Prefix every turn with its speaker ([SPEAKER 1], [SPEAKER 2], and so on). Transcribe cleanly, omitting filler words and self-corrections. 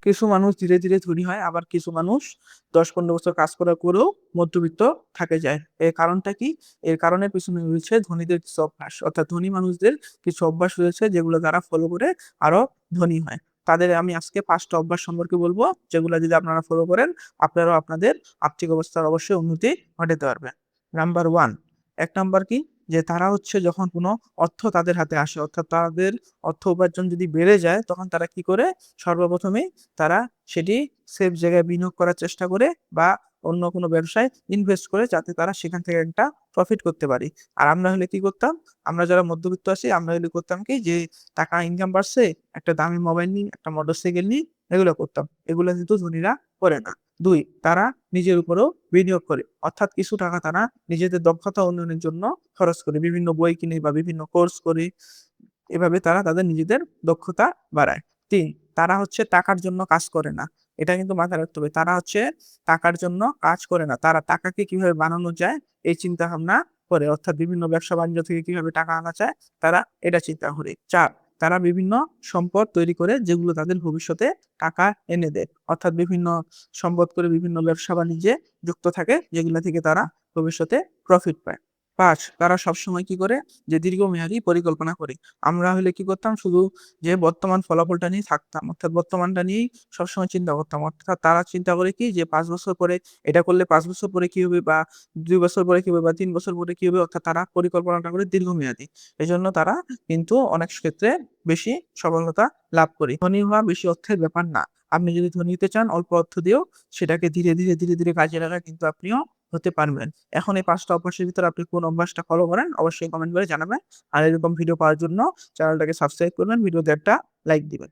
[SPEAKER 1] কিছু মানুষ ধীরে ধীরে ধনী হয়, আবার কিছু মানুষ 10-15 বছর কাজ করার পরেও মধ্যবিত্ত থাকে যায়। এর কারণটা কি? এর কারণের পিছনে রয়েছে ধনীদের কিছু অভ্যাস, অর্থাৎ ধনী মানুষদের কিছু অভ্যাস রয়েছে যেগুলো তারা ফলো করে আরো ধনী হয়। তাদের আমি আজকে 5টা অভ্যাস সম্পর্কে বলবো, যেগুলো যদি আপনারা ফলো করেন আপনারাও আপনাদের আর্থিক অবস্থার অবশ্যই উন্নতি ঘটাতে পারবেন। নাম্বার 1, 1 নাম্বার কি? যে তারা হচ্ছে যখন কোনো অর্থ তাদের হাতে আসে, অর্থাৎ তাদের অর্থ উপার্জন যদি বেড়ে যায় তখন তারা কি করে? সর্বপ্রথমেই তারা সেটি সেফ জায়গায় বিনিয়োগ করার চেষ্টা করে বা অন্য কোনো ব্যবসায় ইনভেস্ট করে, যাতে তারা সেখান থেকে একটা প্রফিট করতে পারি। আর আমরা হলে কি করতাম? আমরা যারা মধ্যবিত্ত আছি আমরা হলে করতাম কি? যে টাকা ইনকাম বাড়ছে, একটা দামি মোবাইল নিই, একটা মোটরসাইকেল নিই, এগুলো করতাম। এগুলো কিন্তু ধনীরা করে না। 2, তারা নিজের উপরেও বিনিয়োগ করে। অর্থাৎ কিছু টাকা তারা নিজেদের দক্ষতা উন্নয়নের জন্য খরচ করে। বিভিন্ন বই কিনে বা বিভিন্ন কোর্স করে এভাবে তারা তাদের নিজেদের দক্ষতা বাড়ায়। 3, তারা হচ্ছে টাকার জন্য কাজ করে না। এটা কিন্তু মাথায় রাখতে হবে। তারা হচ্ছে টাকার জন্য কাজ করে না। তারা টাকাকে কিভাবে বানানো যায় এই চিন্তাভাবনা করে। অর্থাৎ বিভিন্ন ব্যবসা-বাণিজ্য থেকে কিভাবে টাকা আনা যায় তারা এটা চিন্তা করে। 4, তারা বিভিন্ন সম্পদ তৈরি করে যেগুলো তাদের ভবিষ্যতে টাকা এনে দেয়। অর্থাৎ বিভিন্ন সম্পদ করে বিভিন্ন ব্যবসা-বাণিজ্যে যুক্ত থাকে যেগুলা থেকে তারা ভবিষ্যতে প্রফিট পায়। 5, তারা সবসময় কি করে? যে দীর্ঘমেয়াদী পরিকল্পনা করে। আমরা হলে কি করতাম? শুধু যে বর্তমান ফলাফলটা নিয়ে থাকতাম। অর্থাৎ বর্তমানটা নিয়েই সবসময় চিন্তা করতাম। অর্থাৎ তারা চিন্তা করে কি? যে 5 বছর পরে এটা করলে 5 বছর পরে কি হবে? বা 2 বছর পরে কি হবে? বা 3 বছর পরে কি হবে? অর্থাৎ তারা পরিকল্পনাটা করে দীর্ঘমেয়াদী। এজন্য তারা কিন্তু অনেক ক্ষেত্রে বেশি সফলতা লাভ করে। ধনী হওয়া বেশি অর্থের ব্যাপার না। আপনি যদি ধনী হতে চান অল্প অর্থ দিয়েও সেটাকে ধীরে ধীরে কাজে লাগায় কিন্তু আপনিও হতে পারবেন। এখন এই 5 টা অভ্যাসের ভিতরে আপনি কোন অভ্যাসটা ফলো করেন অবশ্যই কমেন্ট করে জানাবেন। আর এরকম ভিডিও পাওয়ার জন্য চ্যানেলটাকে সাবস্ক্রাইব করবেন, ভিডিওতে একটা লাইক দিবেন।